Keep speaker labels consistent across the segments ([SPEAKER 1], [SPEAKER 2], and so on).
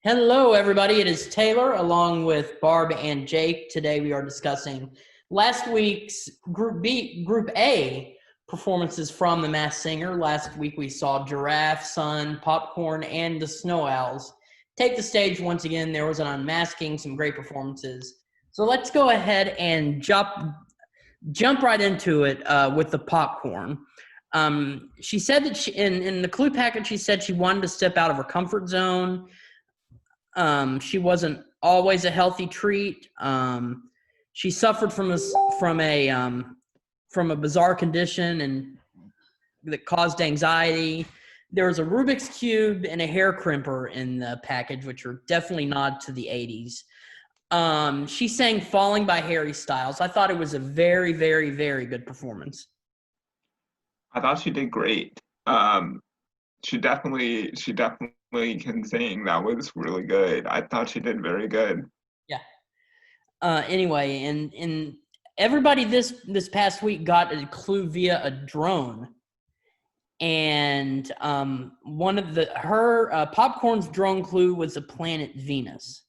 [SPEAKER 1] Hello, everybody. It is Taylor along with Barb and Jake. Today we are discussing last week's Group A performances from The Masked Singer. Last week we saw Giraffe, Sun, Popcorn, and the Snow Owls take the stage once again. There was an unmasking, some great performances. So let's go ahead and jump right into it with the Popcorn. She said that in the clue package, she said she wanted to step out of her comfort zone. She wasn't always a healthy treat. She suffered from a bizarre condition and that caused anxiety. There was a Rubik's Cube and a hair crimper in the package, which are definitely nod to the 80s. She sang Falling by Harry Styles. I thought it was a very, very, very good performance.
[SPEAKER 2] I thought she did great. She definitely can sing. That was really good. I thought she did very good.
[SPEAKER 1] Yeah. Anyway, and everybody this past week got a clue via a drone. And one of her Popcorn's drone clue was the planet Venus.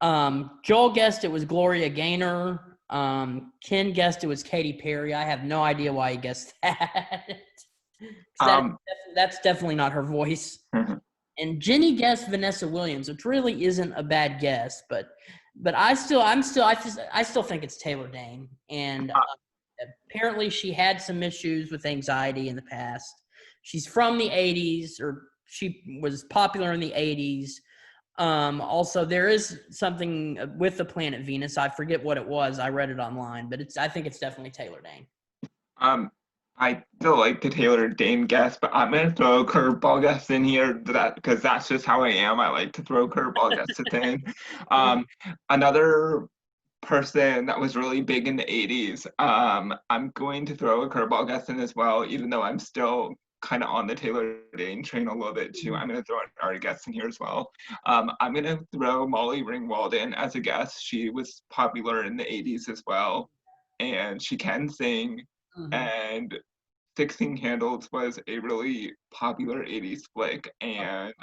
[SPEAKER 1] Joel guessed it was Gloria Gaynor. Ken guessed it was Katy Perry. I have no idea why he guessed that. That's definitely not her voice. And Jenny guessed Vanessa Williams, which really isn't a bad guess, but I still think it's Taylor Dane. And apparently she had some issues with anxiety in the past. She's from the 80s, or she was popular in the 80s. Also, there is something with the planet Venus. I forget what it was. I read it online, but I think it's definitely Taylor Dane.
[SPEAKER 2] I still like the Taylor Dane guess, but I'm gonna throw a curveball guess in here because that's just how I am. I like to throw curveball guesses in. Another person that was really big in the 80s. I'm going to throw a curveball guess in as well, even though I'm still kind of on the Taylor Dane train a little bit too. I'm going to throw another guess in here as well. I'm going to throw Molly Ringwald in as a guess. She was popular in the 80s as well, and she can sing. And 16 Candles was a really popular 80s flick, and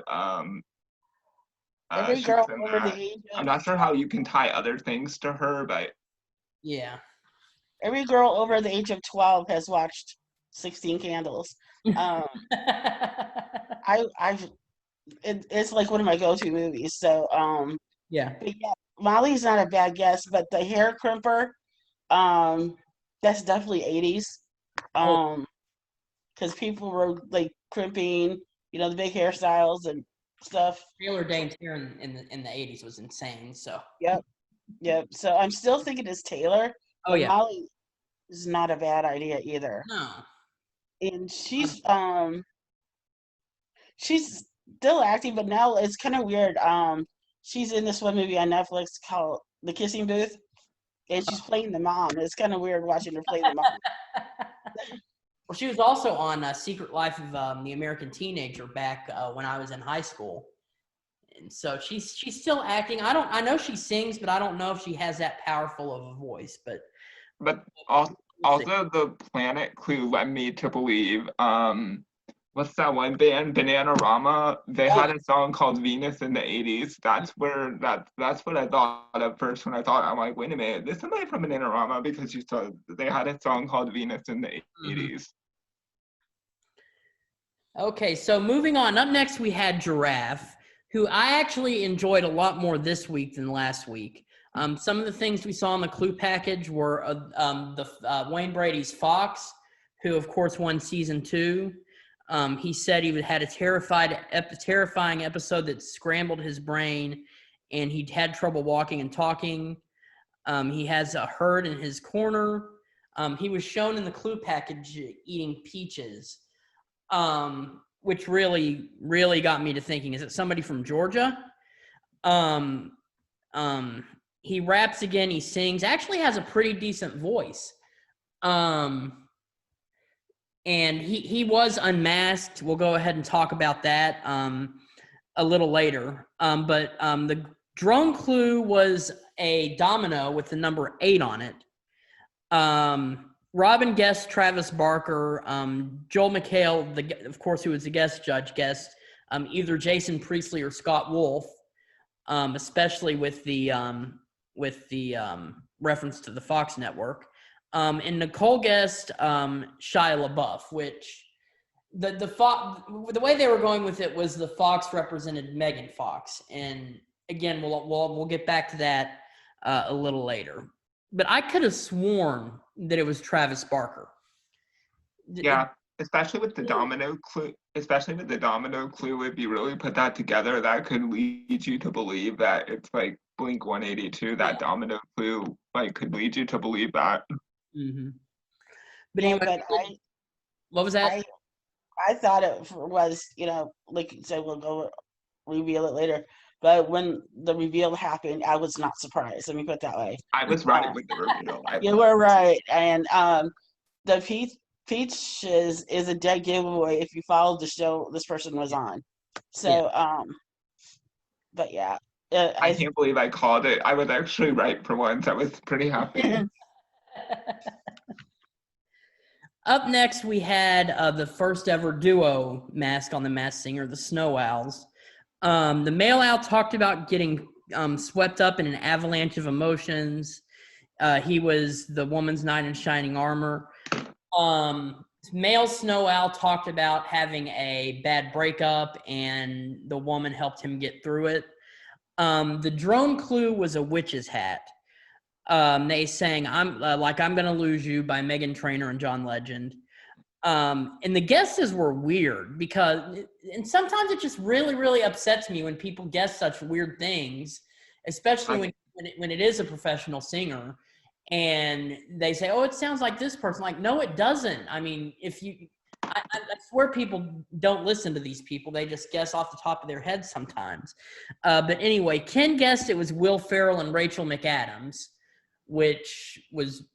[SPEAKER 3] every girl over the age of,
[SPEAKER 2] I'm not sure how you can tie other things to her, but
[SPEAKER 1] yeah,
[SPEAKER 3] every girl over the age of 12 has watched 16 Candles. It's like one of my go-to movies. So
[SPEAKER 1] yeah.
[SPEAKER 3] but yeah, Molly's not a bad guess, but the hair crimper, that's definitely 80s. Because people were like crimping, the big hairstyles and stuff.
[SPEAKER 1] Taylor Dane's hair in the 80s was insane. So
[SPEAKER 3] yep. So I'm still thinking it's Taylor.
[SPEAKER 1] Oh yeah,
[SPEAKER 3] Molly is not a bad idea either.
[SPEAKER 1] no.
[SPEAKER 3] And she's still acting, but now it's kind of weird. She's in this one movie on Netflix called The Kissing Booth, and she's playing the mom. It's kind of weird watching her play the mom.
[SPEAKER 1] Well, she was also on Secret Life of the American Teenager back when I was in high school, and so she's still acting. I know she sings, but I don't know if she has that powerful of a voice.
[SPEAKER 2] But also the planet clue led me to believe, what's that one band, Bananarama? They had a song called Venus in the 80s. That's what I thought at first when I'm like, wait a minute, this is somebody from Bananarama, because they had a song called Venus in the 80s.
[SPEAKER 1] Okay, so moving on. Up next, we had Giraffe, who I actually enjoyed a lot more this week than last week. Some of the things we saw in the clue package were Wayne Brady's Fox, who, of course, won season 2. He said he had a terrifying episode that scrambled his brain, and he'd had trouble walking and talking. He has a herd in his corner. He was shown in the clue package eating peaches, which really, really got me to thinking, is it somebody from Georgia? He raps again, he sings, actually has a pretty decent voice. And he was unmasked. We'll go ahead and talk about that a little later. But the drone clue was a domino with the number 8 on it. Robin guessed Travis Barker. Joel McHale, of course, who was the guest judge, guessed either Jason Priestley or Scott Wolf. especially with the reference to the Fox network. And Nicole guessed Shia LaBeouf, which the way they were going with it was the Fox represented Megan Fox, and again we'll get back to that a little later. But I could have sworn that it was Travis Barker.
[SPEAKER 2] Yeah, especially with the domino clue. Especially with the domino clue, if you really put that together, that could lead you to believe that it's like Blink 182. That domino clue like could lead you to believe that.
[SPEAKER 1] Mm-hmm. But
[SPEAKER 3] Yeah,
[SPEAKER 1] anyway,
[SPEAKER 3] but
[SPEAKER 1] what was that?
[SPEAKER 3] I thought it was, like you said, we'll go reveal it later. But when the reveal happened, I was not surprised. Let me put it that way.
[SPEAKER 2] I was right with the reveal.
[SPEAKER 3] You were right. And the Peaches is a dead giveaway if you follow the show this person was on. So, but yeah.
[SPEAKER 2] I can't believe I called it. I was actually right for once. I was pretty happy.
[SPEAKER 1] Up next, we had the first ever duo mask on The Masked Singer, the Snow Owls. The male owl talked about getting swept up in an avalanche of emotions. He was the woman's knight in shining armor. Male Snow Owl talked about having a bad breakup, and the woman helped him get through it. The drone clue was a witch's hat. They sang I'm Gonna Lose You by Meghan Trainor and John Legend. And the guesses were weird and sometimes it just really, really upsets me when people guess such weird things, especially when it is a professional singer and they say, oh, it sounds like this person. Like, no, it doesn't. I mean, I swear people don't listen to these people. They just guess off the top of their heads sometimes. But anyway, Ken guessed it was Will Ferrell and Rachel McAdams, which was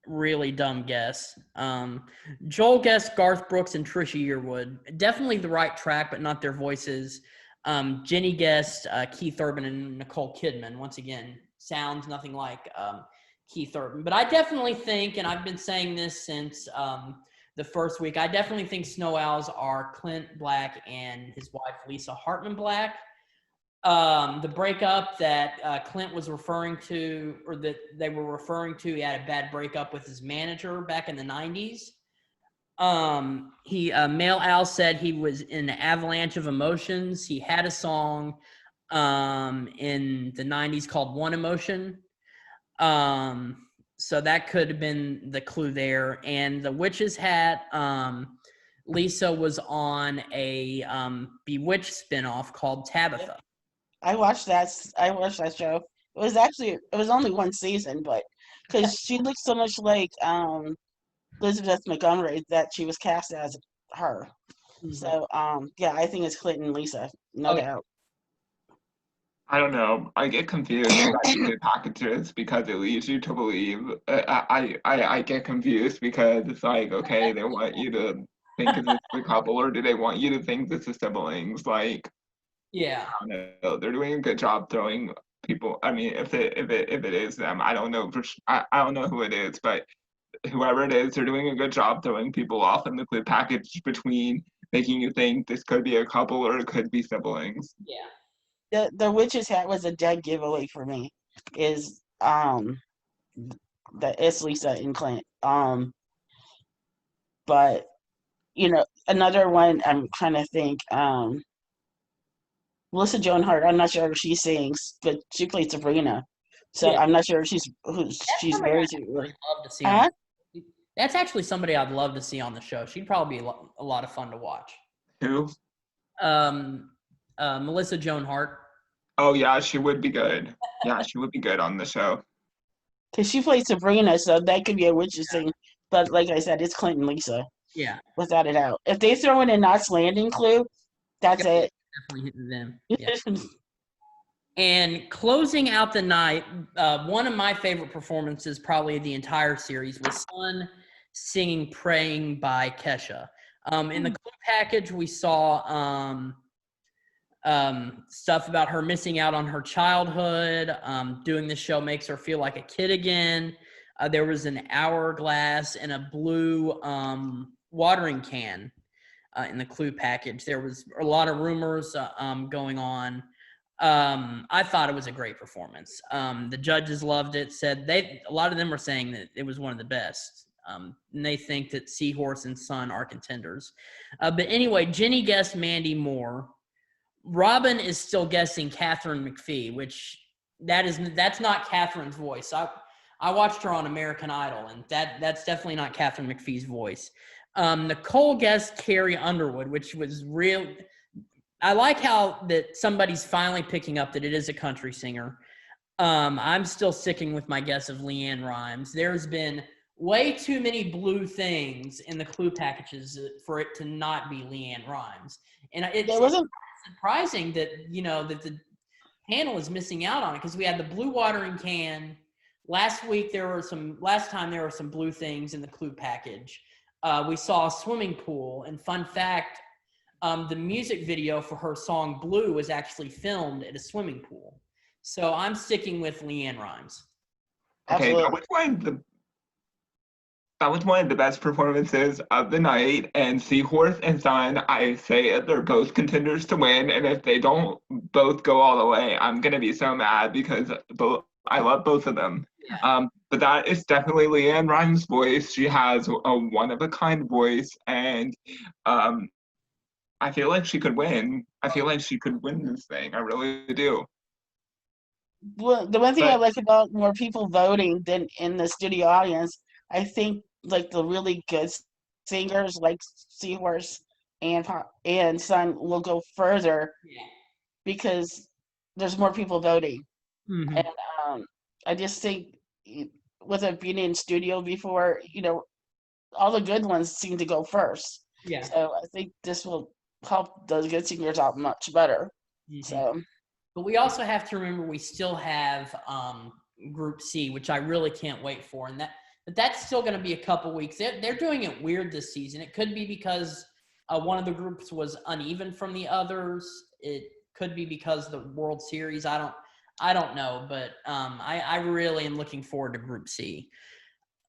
[SPEAKER 1] really dumb guess. Joel guessed Garth Brooks and Trisha Yearwood. Definitely the right track, but not their voices. Jenny guessed Keith Urban and Nicole Kidman. Once again, sounds nothing like Keith Urban. But I definitely think, and I've been saying this since the first week, I definitely think Snow Owls are Clint Black and his wife Lisa Hartman Black. The breakup that Clint was referring to, or that they were referring to, he had a bad breakup with his manager back in the 90s. Male Al said he was in an avalanche of emotions. He had a song in the 90s called One Emotion. So that could have been the clue there. And the witch's hat, Lisa was on a Bewitched spinoff called Tabitha.
[SPEAKER 3] I watched that show. It was only one season, but because she looks so much like Elizabeth Montgomery that she was cast as her. Mm-hmm. So yeah, I think it's Clinton and Lisa, no doubt.
[SPEAKER 2] I don't know. I get confused by the packages because it leads you to believe. I get confused because it's like, okay, they want you to think it's a couple, or do they want you to think this is siblings? Like,
[SPEAKER 1] yeah,
[SPEAKER 2] I don't know. They're doing a good job throwing people. I mean, if it is them, I don't know I don't know who it is, but whoever it is, they're doing a good job throwing people off in the clip package between making you think this could be a couple or it could be siblings.
[SPEAKER 1] Yeah.
[SPEAKER 3] The witch's hat was a dead giveaway for me. Is it's Lisa and Clint. But another one I'm trying to think. Melissa Joan Hart. I'm not sure if she sings, but she played Sabrina. So yeah. I'm not sure if she's married to.
[SPEAKER 1] Love to see That's actually somebody I'd love to see on the show. She'd probably be a lot of fun to watch.
[SPEAKER 2] Who?
[SPEAKER 1] Melissa Joan Hart.
[SPEAKER 2] Oh, yeah, she would be good. Yeah, she would be good on the show.
[SPEAKER 3] Because she plays Sabrina, so that could be a witch's thing. But like I said, it's Clint and Lisa.
[SPEAKER 1] Yeah.
[SPEAKER 3] Without a doubt. If they throw in a Knots Landing clue, that's it.
[SPEAKER 1] Definitely hitting them. Yeah. And closing out the night, one of my favorite performances probably of the entire series was Sun singing Praying by Kesha. In the clue package, we saw stuff about her missing out on her childhood. Doing the show makes her feel like a kid again. There was an hourglass and a blue watering can in the clue package. There was a lot of rumors going on I thought it was a great performance. The judges loved it. Said a lot of them were saying that it was one of the best. And they think that Seahorse and Sun are contenders. But anyway, Jenny guessed Mandy Moore. Robin is still guessing Catherine McPhee, which that's not Catherine's voice. I watched her on American Idol, and that's definitely not Catherine McPhee's voice. Nicole guessed Carrie Underwood, which was real. I like how that somebody's finally picking up that it is a country singer. I'm still sticking with my guess of Leanne Rimes. There's been way too many blue things in the clue packages for it to not be Leanne Rimes. And it's surprising that, that the panel is missing out on it, because we had the blue watering can. Last time there were some blue things in the clue package. We saw a swimming pool, and fun fact, the music video for her song Blue was actually filmed at a swimming pool. So I'm sticking with Leanne Rimes.
[SPEAKER 2] Okay, that was one of the best performances of the night, and Seahorse and Sun, I say they're both contenders to win, and if they don't both go all the way, I'm gonna be so mad, because I love both of them. Yeah. But that is definitely Leanne Rimes' voice. She has a one-of-a-kind voice, and I feel like she could win. I feel like she could win this thing. I really do.
[SPEAKER 3] Well, the one thing I like about more people voting than in the studio audience, I think like the really good singers like Seahorse and Sun will go further because there's more people voting. Mm-hmm. And I just think with it being in studio before, all the good ones seem to go first. Yeah. So I think this will help those good singers out much better. Mm-hmm. So.
[SPEAKER 1] But we also have to remember we still have Group C, which I really can't wait for, but that's still going to be a couple weeks. They're doing it weird this season. It could be because one of the groups was uneven from the others. It could be because of the World Series. I don't know, but I really am looking forward to Group C.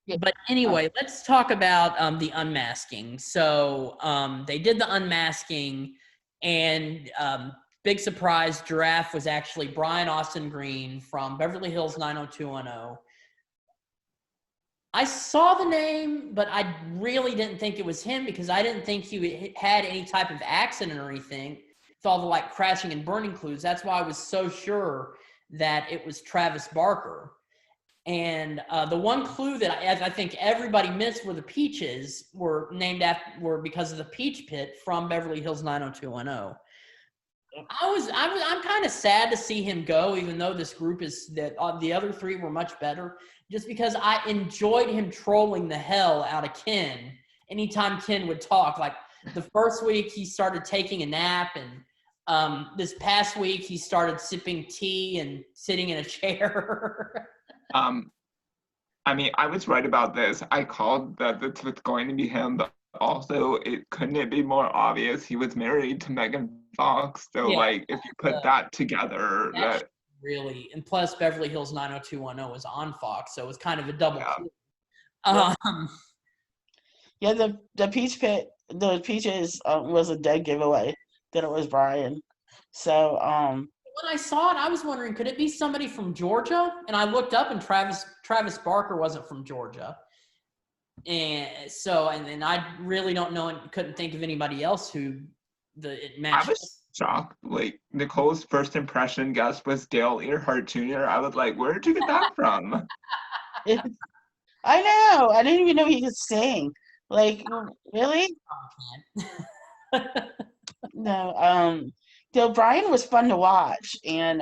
[SPEAKER 1] Yeah. But anyway, let's talk about the unmasking. So they did the unmasking, and big surprise, Giraffe was actually Brian Austin Green from Beverly Hills 90210. I saw the name, but I really didn't think it was him, because I didn't think he had any type of accident or anything with all the crashing and burning clues. That's why I was so sure that it was Travis Barker. And the one clue that I think everybody missed were the peaches were because of the Peach Pit from Beverly Hills 90210. I'm kind of sad to see him go, even though this group the other three were much better, just because I enjoyed him trolling the hell out of Ken anytime Ken would talk. Like the first week he started taking a nap, and this past week he started sipping tea and sitting in a chair.
[SPEAKER 2] I mean, I was right about this. I called that this was going to be him, but also couldn't it be more obvious he was married to Megan Fox? So if you put that together, that
[SPEAKER 1] really, and plus Beverly Hills 90210 was on Fox, so it was kind of a double.
[SPEAKER 3] Yeah. The Peach Pit, the Peaches was a dead giveaway that it was Brian. So
[SPEAKER 1] when I saw it, I was wondering, could it be somebody from Georgia? And I looked up, and Travis Barker wasn't from Georgia. And so, and I really don't know and couldn't think of anybody else it matched.
[SPEAKER 2] I was shocked. Nicole's first impression guess was Dale Earhart Jr. I was like, where did you get that from?
[SPEAKER 3] I know. I didn't even know he could sing. Really? No. Brian was fun to watch, and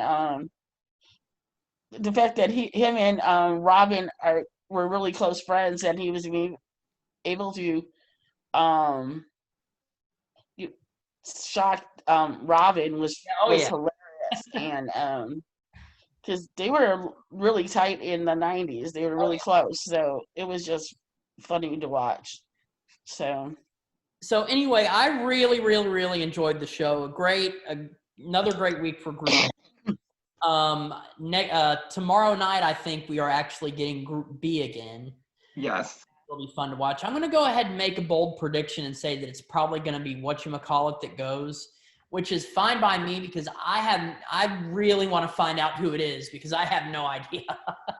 [SPEAKER 3] the fact that him and Robin were really close friends, and he was able to shock Robin was hilarious, and because they were really tight in the 90s, they were really close, so it was just funny to watch.
[SPEAKER 1] So anyway, I really, really, really enjoyed the show. Another great week for Group A. Tomorrow night, I think we are actually getting Group B again.
[SPEAKER 2] Yes.
[SPEAKER 1] It'll be fun to watch. I'm going to go ahead and make a bold prediction and say that it's probably going to be whatchamacallit that goes. which is fine by me because I really want to find out who it is because I have no idea.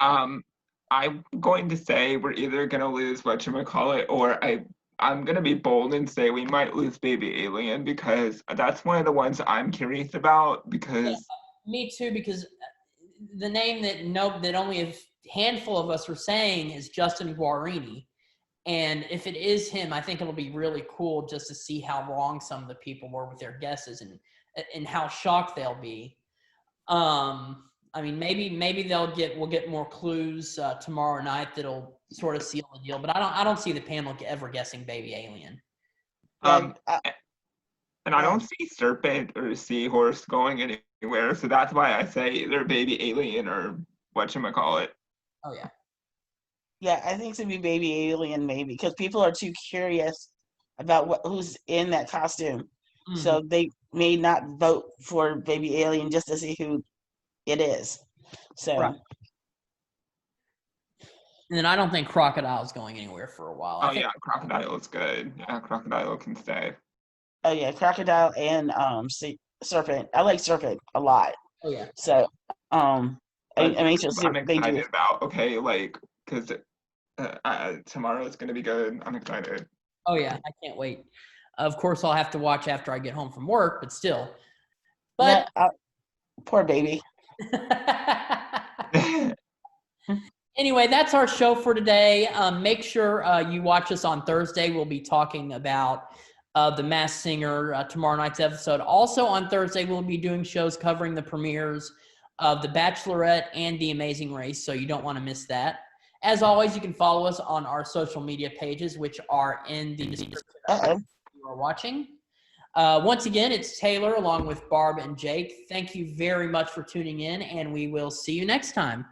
[SPEAKER 2] I'm going to say we're either gonna lose whatchamacallit, or I'm gonna be bold and say we might lose Baby Alien, because that's one of the ones I'm curious about, because
[SPEAKER 1] Me too, because the name that only a handful of us were saying is Justin Guarini. And if it is him, I think it'll be really cool just to see how wrong some of the people were with their guesses and how shocked they'll be. I mean, maybe we'll get more clues tomorrow night that'll sort of seal the deal. But I don't see the panel ever guessing Baby Alien.
[SPEAKER 2] and I don't see Serpent or Seahorse going anywhere, so that's why I say either Baby Alien or whatchamacallit.
[SPEAKER 1] Oh yeah.
[SPEAKER 3] Yeah, I think it's gonna be Baby Alien maybe because people are too curious about who's in that costume, so they may not vote for Baby Alien just to see who it is. So,
[SPEAKER 1] right. And then I don't think Crocodile's going anywhere for a while.
[SPEAKER 2] Oh yeah, Crocodile is good. Yeah, Crocodile can stay.
[SPEAKER 3] oh yeah, Crocodile and Serpent. I like Serpent a lot.
[SPEAKER 1] Oh yeah.
[SPEAKER 3] So, I'm anxious to see
[SPEAKER 2] I'm
[SPEAKER 3] what they do.
[SPEAKER 2] excited about. Okay, like because tomorrow is gonna be good. I'm excited.
[SPEAKER 1] Oh yeah, I can't wait. Of course, I'll have to watch after I get home from work, but still. But
[SPEAKER 3] Poor baby.
[SPEAKER 1] Anyway, that's our show for today. Make sure you watch us on Thursday. We'll be talking about The Masked Singer tomorrow night's episode. Also on Thursday, we'll be doing shows covering the premieres of The Bachelorette and The Amazing Race, so you don't want to miss that. As always, you can follow us on our social media pages, which are in the description you are watching. Once again, it's Taylor along with Barb and Jake. Thank you very much for tuning in, and we will see you next time.